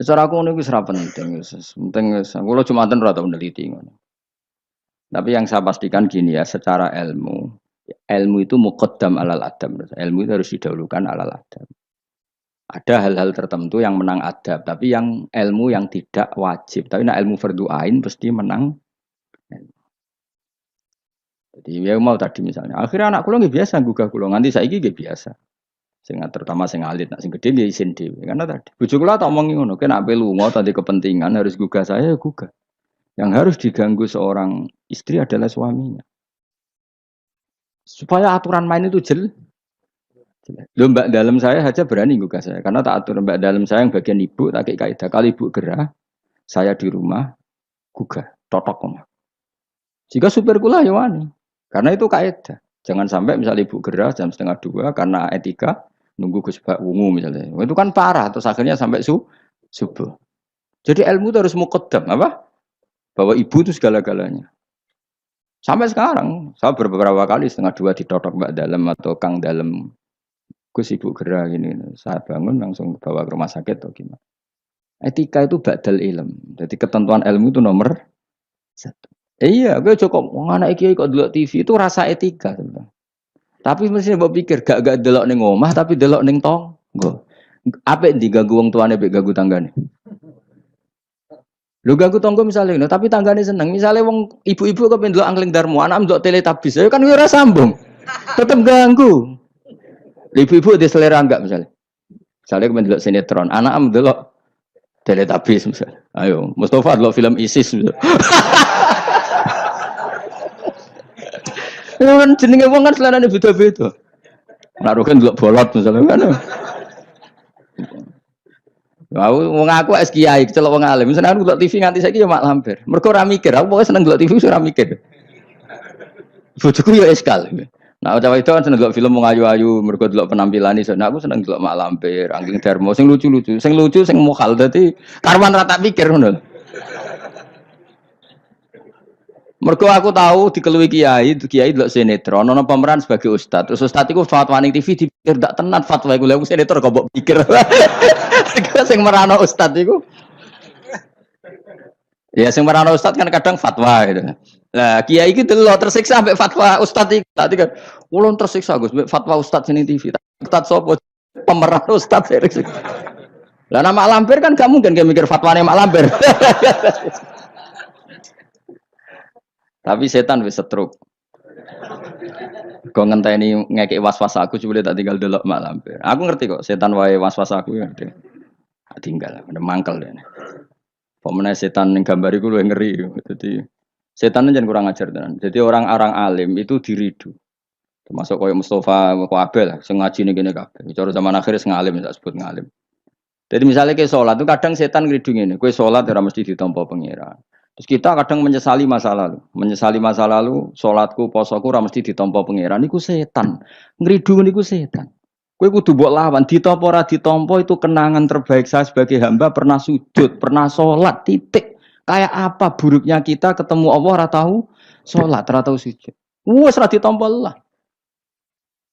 Secara aku niku wis ora penting wis. Penting wis kula Jumatan ora tau neliti ngono. Tapi yang saya pastikan gini ya, secara ilmu, ilmu itu muqaddam alal adab. Ilmu itu harus didahulukan alal adab. Ada hal-hal tertentu yang menang adab, tapi yang ilmu yang tidak wajib. Tapi nah ilmu fardu ain pasti menang. Jadi ya mau tadi misalnya, akhirnya anak kula nggih biasa gugah kula, nganti saiki nggih biasa. Sing terutama sing alit, nak sing gede nggih isin dhewe. Karena tadi bojo kula tak omongi ngono, kena ape lunga tadi kepentingan harus gugah saya ya gugah. Yang harus diganggu seorang istri adalah suaminya. Supaya aturan main itu jelas. Loh, mbak dalam saya aja berani gugah saya, karena tak atur mbak dalam saya yang bagian ibu tak kayak kaidah. Kalau ibu gerah, saya di rumah gugah, totok omah. Jika supir kula ya wani, karena itu kaidah. Jangan sampai misalnya ibu gerah jam setengah dua karena etika nunggu Gus Bak Wungu misalnya. Itu kan parah, terus akhirnya sampai subuh. Jadi ilmu itu harus muqaddam apa? Bahwa ibu itu segala-galanya. Sampai sekarang, saya beberapa kali setengah dua ditotok mbak dalam atau kang dalam Gus ibu gerah gini. Saya bangun langsung bawa ke rumah sakit atau gimana. Etika itu badal ilm. Jadi ketentuan ilmu itu nomor satu. Iya, gue cukup anak iki kok delok TV itu rasa etika sebenarnya. Tapi mesti mbok pikir gak delok ning omah tapi delok ning tangga. Apik diganggu wong tuane mbek ganggu tanggane. Lho ganggu tangga misalnya, no, tapi tanggane seneng. Misalnya wong ibu-ibu kok pendelok angling darmo, anak ndelok teletabis, ya kan ora sambung. Tetep ganggu. Ibu-ibu ada selera enggak misalnya? Misalnya kau mendelok sinetron, anak mendelok teletabis misalnya. Ayo, Mustafa delok film ISIS misalnya. Ya kan jenenge wong kan selerane beda-beda. Naruhkan delok bolot misalnya kan. Aku wong aku es kiai kecelok wong alim. Misalnya aku delok TV nganti saiki ya mak lampir. Mergo ora mikir, aku pokoke seneng delok TV ora mikir. Bojoku ya eskal. Nah, cawe itu kan seneng delok film wong ayu-ayu, mergo delok penampilan iso. Nah, aku seneng delok mak lampir, angking darmo sing lucu-lucu. Sing lucu sing mokal dadi karwan rata pikir ngono. Mergo aku tahu dikelui kiai, kiai delok sinetron, ono pemeran sebagai ustad. Terus ustad iku fatwa ning TV dipikir ndak tenan fatwa iku. Lha sinetron kok mbok pikir. Sing merano ustad iku. Ya sing merano ustad kan kadang fatwa gitu. Lah kiai iki delok tersiksa sampai fatwa ustad iki. Tadi kan ulun tersiksa Gus mbek fatwa ustad sini TV. Ustad sapa? Pemeran ustad. Lah nama lampir kan gak mungkin dia mikir fatwane mak lampir. Tapi setan wis setruk. Kok ngenteni ngekek was-was aku coba tak tinggal delok mak lampir. Aku ngerti kok setan wae was-was aku ya ngerti. Tinggal ada mangkel deh. Pemenang setan yang gambar itu luwih ngeri. Jadi setan jangan kurang ajar tenan. Jadi orang-orang alim itu diridu. Termasuk koyo Mustafa, kok Abel lah, sing ngaji ning kene kabeh. Cara zaman akhir sing alim tak sebut ngalim. Jadi misalnya ke sholat itu kadang setan ngridung ini, kue sholat ora mesti ditampa pangeran. Terus kita kadang menyesali masa lalu, sholatku, posoku ora mesti ditampa pangeran. Iku setan, ngridung niku setan. Kue kudu mbok lawan, ditampa ora ditampa itu kenangan terbaik saya sebagai hamba pernah sujud, pernah sholat, titik. Kayak apa buruknya kita ketemu Allah ora tahu sholat, ora tahu sujud. Wes ora ditampa lah.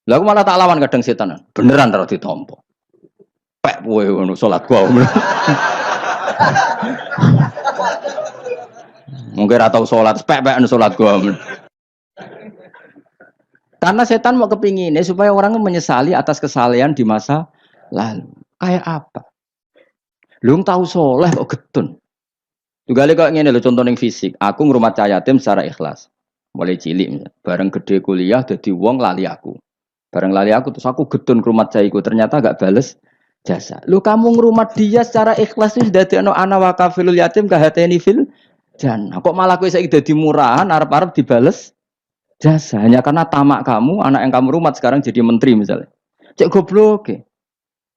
Lah aku malah tak lawan kadang setan. Beneran ora ditampa. Pek kowe ngono salat gua. Mungkin ora tau salat, pek-pek salat gua. Karena setan mau kepinginnya supaya orang menyesali atas kesalahan di masa lalu. Kayak apa? Lu tahu soleh kok getun. Juga kok ngene lho contoh ning fisik. Aku ngrumat cah yatim secara ikhlas. Mulai cilik bareng gede kuliah dadi wong lali aku. Bareng lali aku terus aku getun ngrumat cah iku ternyata gak bales jasa. Lu kamu ngrumat dia secara ikhlas itu dadekno ana wa kafilul yatim kahateni fil jannah. Kok malah kowe saiki dadi murahan arep-arep dibales jasa hanya karena tamak kamu, anak yang kamu rumat sekarang jadi menteri misalnya. Cek goblok.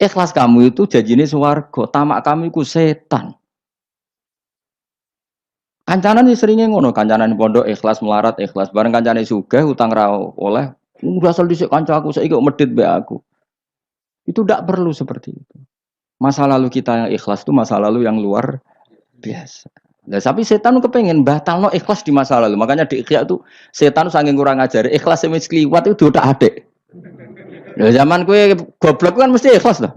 Ikhlas kamu itu janjine swarga, tamak kamu iku setan. Kancanan sih seringnya ngono, kancanan pondok ikhlas melarat ikhlas bareng kancane sugih utang ra oleh. Asal dhisik kanca aku saiki kok medhit mbek aku. Itu tidak perlu seperti itu. Masa lalu kita yang ikhlas itu masa lalu yang luar biasa. Nah, tapi setan kepengen batalno ikhlas di masa lalu. Makanya di Ikhya itu setan saking kurang ajar. Ikhlas yang kliwat itu udah adek. Nah, zaman kue goblok kan mesti ikhlas loh.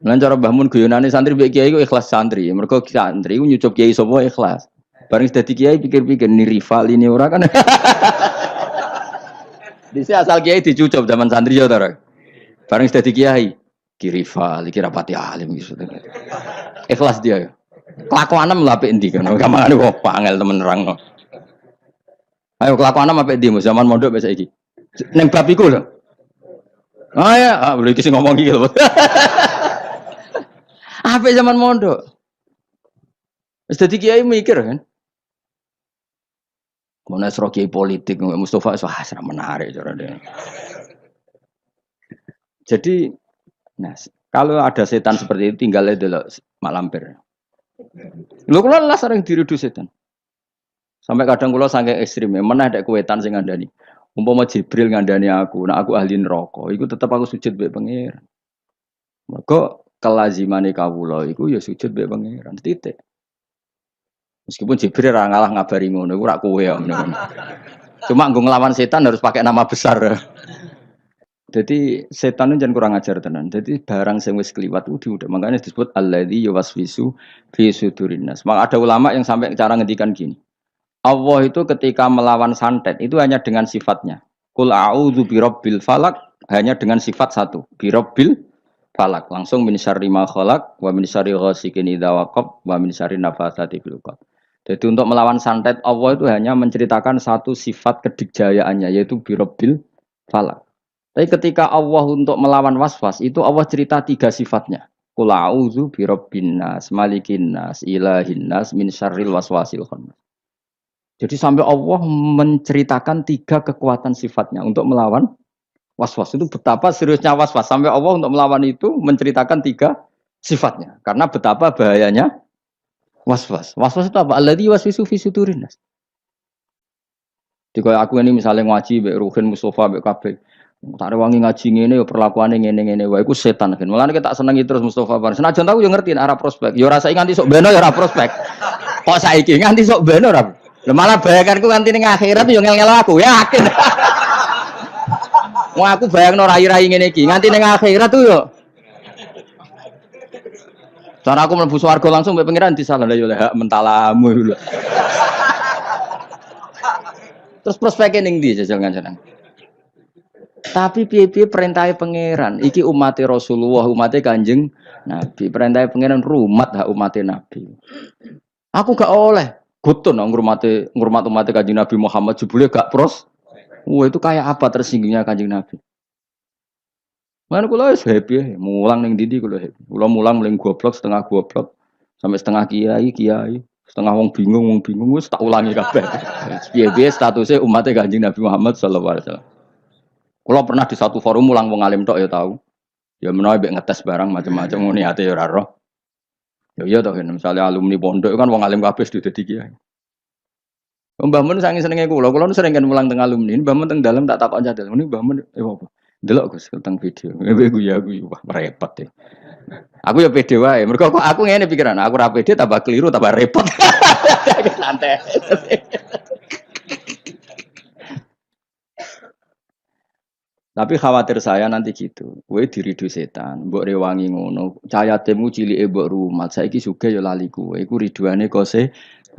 Lan cara Mbah Mun guyonane santri mbek kiai ku ikhlas santri. Mergo santri ku nyucup kiai sapa ikhlas. Bareng dadi kiai pikir-pikir ini rival ini ora kan. Dise asal kiai dicucup zaman santri ya ta. Bareng dadi kiai ki rival iki rapati alim gitu. Ikhlas dia ya. Kelakuanem lha apik endi kan. Gamane kok pangel temen nerangno. Ayo kelakuanem apik endi zaman mondok wis saiki. Ning bab iku lho. Ah ya, boleh iki sing ngomong iki lho. Apik zaman mondok. Wis dadi kiai mikir kan. Mana serok kiai politik Mustafa wah serem menarik cara dia. Jadi nah, kalau ada setan seperti itu tinggal dulu Mak Lampir. Lho kula lah sering diridu setan. Sampai kadang kula saking ekstrem, meneh nek kuwetan sing ngandani. Umpama Jibril ngandani aku, nek aku ahli neraka, iku tetep aku sujud mbek pangeran. Mergo kelazimane kawula iku ya sujud mbek pangeran titik. Meskipun Jibril ora ngalah ngabari ngono, iku ora kowe ya ngono. Cuma nggo nglawan setan harus pakai nama besar. Jadi setan itu jangan kurang ajar tenan. Jadi barang sing wis kliwat udah makanya disebut alladzi yuwaswisu fi sudurin nas. Maka ada ulama yang sampai cara ngendikan gini. Allah itu ketika melawan santet itu hanya dengan sifatnya. Qul a'udzu birabbil falaq hanya dengan sifat satu, birabbil falaq. Langsung min syarri ma khalaq wa min syarri ghasikin idza waqab wa min syarri nafatsati fil 'uqad. Jadi untuk melawan santet Allah itu hanya menceritakan satu sifat kedikjayaannya yaitu birabbil falaq. Tapi ketika Allah untuk melawan waswas itu Allah cerita tiga sifatnya. Qul a'udzu birabbin nas, malikin nas, ilahin nas min syarril waswasil khannas. Jadi sampai Allah menceritakan tiga kekuatan sifatnya untuk melawan waswas. Itu betapa seriusnya waswas. Sampai Allah untuk melawan itu menceritakan tiga sifatnya. Karena betapa bahayanya waswas. Waswas itu apa? Alladzi waswisu fi sudurin nas. Jika aku ini misalnya ngaji mbek Ruhin Mustafa mbek kabeh. Tak rewangi ngaji ngene ya perlakuane ngene-ngene wae iku setan kan. Mulane kita senengi terus Mustafa Bar. Senajan aku yo ngerti arah prospek. Yo rasake nganti sok beno ya ora prospek. Kok saiki nganti sok beno ora. Lha malah bayanganku nganti ning akhirat yo ngel-ngel aku, yakin. Wong aku bayangno rai-rai ngene iki, nganti ning akhirat tuh yo. Cara aku mlebu swarga langsung mbek pangeran disalah yo hak mentalamu lho. Terus prospeknya ning ndi jajal ngancen. Tapi piye-piye perintahnya pangeran, iki umatnya Rasulullah, umatnya Kanjeng Nabi, perintahnya pangeran rumat hak umatnya Nabi. Aku gak oleh gutun ngurmat umatnya Kanjeng Nabi Muhammad jebule gak pros. Wah itu kayak apa tersinggungnya Kanjeng Nabi. Mana kula wis happy, mulang ning ndi kula happy. Kula mulang mling goblok setengah goblok sampai setengah kiai, setengah wong bingung wis tak ulangi kabeh. Piye-piye statusnya umatnya Kanjeng Nabi Muhammad sallallahu alaihi wasallam. Kalau pernah di satu forum ulang wong alim tok ya tahu. Ya menawa mbek ngetes barang macam-macam ngene ate ya ora roh. Ya iya toh misalnya alumni pondok kan wong alim kabeh sudah dadi kiai. Mbah Mun sange senenge kula nu sering kan mulang teng alumni. Mbah Mun teng dalem tak takon jadal. Ini Mbah Mun apa? Delok Gus teng video. Aku wah repot ya. Aku ya pede wae. Mergo aku ngene pikiran, aku ora pede tambah keliru tambah repot. Santai. Tapi khawatir saya nanti gitu. Kowe diridu setan, mbok rewangi ngono. Cayatemu cilike mbok rumat. Saiki sugih ya lali kowe. Iku riduane kose.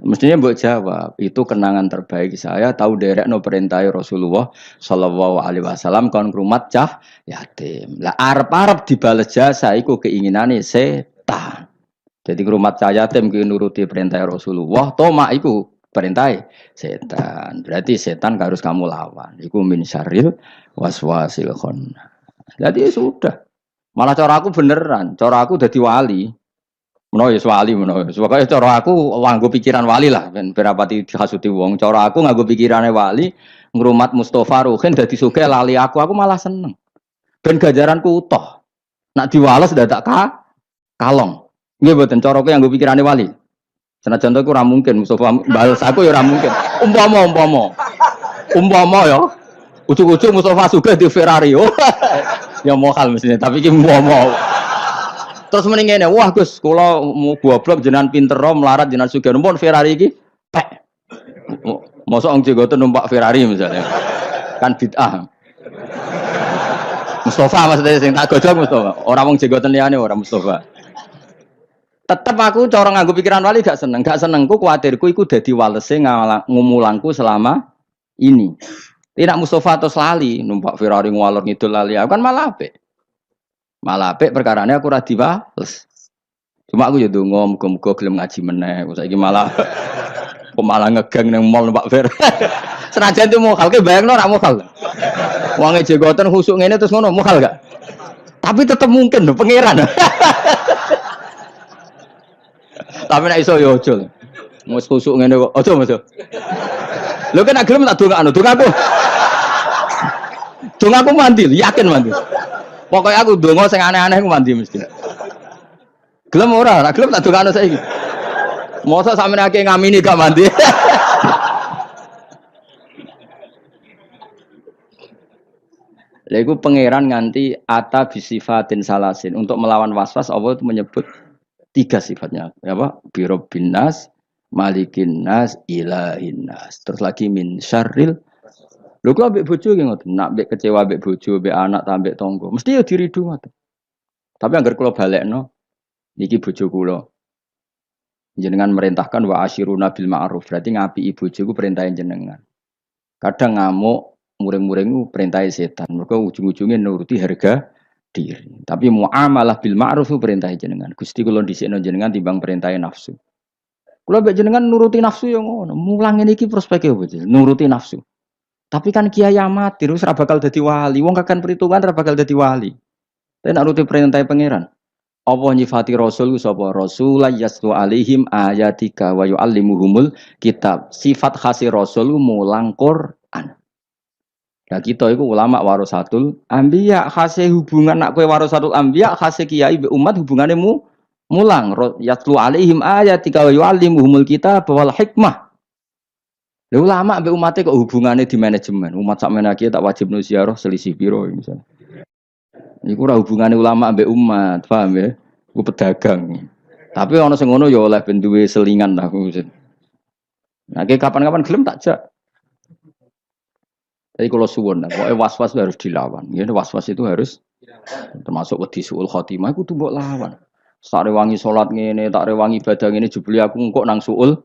Mestinya mbok jawab, itu kenangan terbaik saya tahu derekno perintah Rasulullah sallallahu alaihi wasallam kon ngrumat cah yatim. Lah arep-arep dibales jasa iku keinginane setan. Jadi ngrumat cah yatim ki nuruti perintah Rasulullah, tomak iku perintah setan. Berarti setan harus kamu lawan. Iku min syarril waswasil khannas. Jadi sudah. Malah cara aku beneran, cara aku dadi wali. Menawa ya wali menawa. Pokoke cara aku nganggo pikiran wali lah ben berapati dihasuti wong. Cara aku nganggo pikirane wali, ngrumat Mustofa Ruhin dadi sugih lali aku malah seneng. Ben ganjaranku utuh. Nak diwales dadak kalong. Nggih mboten cara aku nganggo pikirane wali. Senajan aku ora mungkin Mustofa bales aku ya ora mungkin. Umpama ya. Ujug-ujug Mustafa sugih di Ferrari. Oh. Ya mohal mestinya, tapi iki umpama. Terus mending ngene, wah Gus, kula mau goblok jenengan pinter melarat jenengan sugih numpun Ferrari iki. Pek. Mosok wong jegoten numpak Ferrari misalnya. Kan bid'ah. Mustafa maksudnya sing tak godhog Mustafa. Ora wong jenggoten liyane ora Mustafa. Tetep aku cara nganggo pikiran wali gak seneng. Gak senengku kuwatirku iku dadi walese ngumulangku selama ini. Tidak Mustafa atau lali numpak Ferrari ngwalor ngidul lali. Aku kan malah apik. Malah apik perkarane aku ora diwales. Cuma aku ya ndonga muga-muga gelem ngaji meneh. Saiki malah kok malah ngegang nang mall numpak Fer. Senajan itu mokal ke bayangno ora mokal. Wong jenggoten khusuk ngene terus ngono mokal gak? Tapi tetep mungkin lho pangeran. Tapi nek iso ya aja. Wis khusuk ngene kok aja Mas. Lho kan gelem tak dongakno, dongaku. Dongaku mandi, yakin mandi. Pokoke aku donga sing aneh-aneh ku mandi mesti. Gelem ora, ora gelem tak dongakno saiki. Mosok sampeyan akeh ngamini gak mandi. Lha iku pangeran nganti ata bisifatin salasin. Untuk melawan waswas Allah itu menyebut 3 sifatnya. Apa? Birabbin nas, malikin nas, ilahin nas. Terus lagi min syarril. Lho kok ambek bojo ki ngoten. Nak ambek kecewa ambek bojo, ambek anak ta ambek tangga. Mesti ya diridu ngoten. Tapi anggar kula balekno niki bojo kula. Jenengan merintahkan wa asyiruna bil ma'ruf. Berarti ngapiki bojoku perintahe jenengan. Kadang ngamuk muring-muring perintah setan. Mereka ujung-ujungnya nuruti harga diri. Tapi muamalah bil ma'ruf itu perintah jenengan. Gusti kula dhisikno jenengan timbang perintah nafsu. Kula mbek jenengan nuruti nafsu yo ngono. Mulang ngene iki prospeke opo nuruti nafsu. Tapi kan kiai amatir wis ora bakal dadi wali. Wong kakan perhitungan ora bakal dadi wali. Tapi nek nuruti perintah pangeran. Apa nyifati rasul ku sapa? Rasul yaslu alaihim ayatika wa yuallimuhumul kitab. Sifat khasi rasul mulang Quran. Nah kita itu ulama warasatul anbiya, khase hubungan nak kowe warasatul anbiya, khase kiai be umat hubungane mulang yatlu alaihim ayatika wa yuallimuhumul kitab wal hikmah. Lha ulama be umate kok hubungane di manajemen. Umat sak menaki tak wajib ziarah selisih piro misalnya. Iku ora hubungane ulama be umat, paham ya? Ku pedagang. Tapi ana sing ngono ya oleh ben duwe selingan lah. Nah, kapan-kapan gelem tak jak. Jadi kalau suwun, pokoknya was-was harus dilawan. Ya, was-was itu harus termasuk wedi suul khotimah itu tuh mbok lawan. Tak rewangi salat ngene, tak rewangi ibadah ngene jebule aku engko nang suul.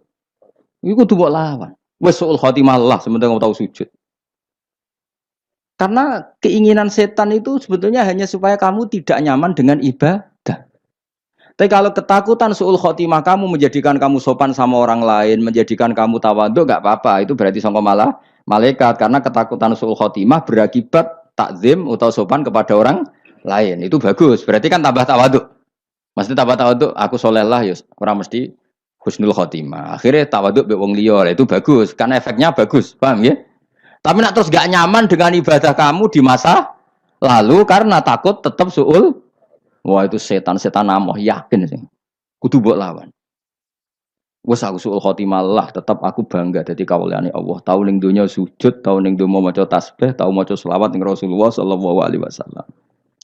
Iku tuh mbok lawan. Wes suul khotimah lah sementing kamu tahu sujud. Karena keinginan setan itu sebetulnya hanya supaya kamu tidak nyaman dengan ibadah. Tapi kalau ketakutan suul khotimah kamu menjadikan kamu sopan sama orang lain, menjadikan kamu tawadhu, gak apa-apa. Itu berarti sangka malah malaikat, karena ketakutan suul khotimah berakibat takzim atau sopan kepada orang lain. Itu bagus, berarti kan tambah tawadhu. Mesti tambah tawadhu, aku soleh lah ya, orang mesti husnul khotimah. Akhirnya tawadhu be wong liya, itu bagus, karena efeknya bagus, paham ya? Tapi nak terus gak nyaman dengan ibadah kamu di masa lalu karena takut tetap suul. Wah itu setan-setan amoh, yakin sih. Kudu mbok lawan. Wes aku suul khotimah lah, tetap aku bangga dadi kawulane Allah. Tau ning donya sujud, tau ning donya maca tasbih, tau maca selawat ning Rasulullah sallallahu alaihi wasallam.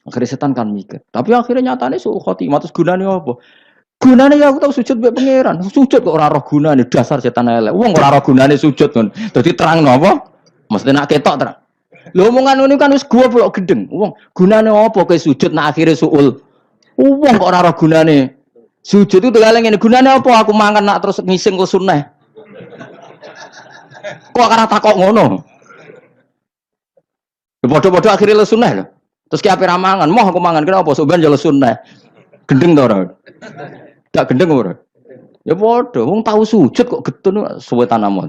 Akhirnya setan kan mikir. Tapi akhirnya nyatane suul khotimah terus gunane apa? Gunane ya aku tau sujud mbek pangeran. Sujud kok ora roh gunane, dasar setan elek. Wong ora roh gunane sujud kon. Dadi terangno apa? Mesti nak ketok terang. Lho omongan ngono kan wis goblok gedeng. Wong gunane apa kowe sujud nak akhire suul? Wong kok ora roh gunane. Sujud itu tegale ngene, gunane apa aku mangan nak terus ngising ke sunah. Kok ora takok ngono? Padha-padha akhire le sunah lho. Terus ki ape ra mangan, moh aku mangan kenapa soban yo le sunah. Gendeng to ora? Tak gendeng ora? Ya padha, wong tau sujud kok getun suwe tanamo.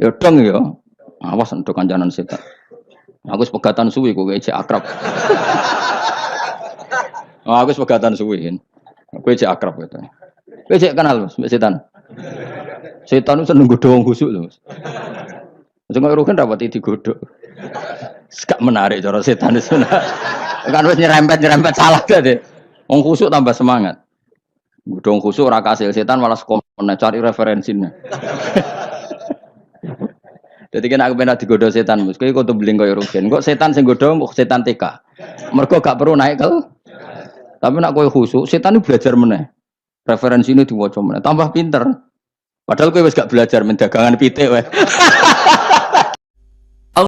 Ya dong ya. Awas entuk kancanan setan. Aku sepegatan suwi kok cek akrab. Aku sepegatan suwi. Kowe cek akrab gitu. Kowe cek kenal Mas setan. Setan itu seneng godho wong khusuk lho Mas. Sing kok rugen dapat digodhog. Gak menarik cara setan itu. Kan wis nyerempet salah deh. Wong khusuk tambah semangat. Godho wong khusuk ora kasil setan malah sekomen cari referensine. Jadi kan aku pernah digodho setan, Mus. Kowe kudu beling koyo rugen. Kok setan sing godho mbok setan TK. Mergo gak perlu naik ke. Tapi nak kowe khusuk, setan itu belajar meneh. Referensi ini diwaca meneh, tambah pinter. Padahal kowe wis gak belajar mendagangan pitik wae.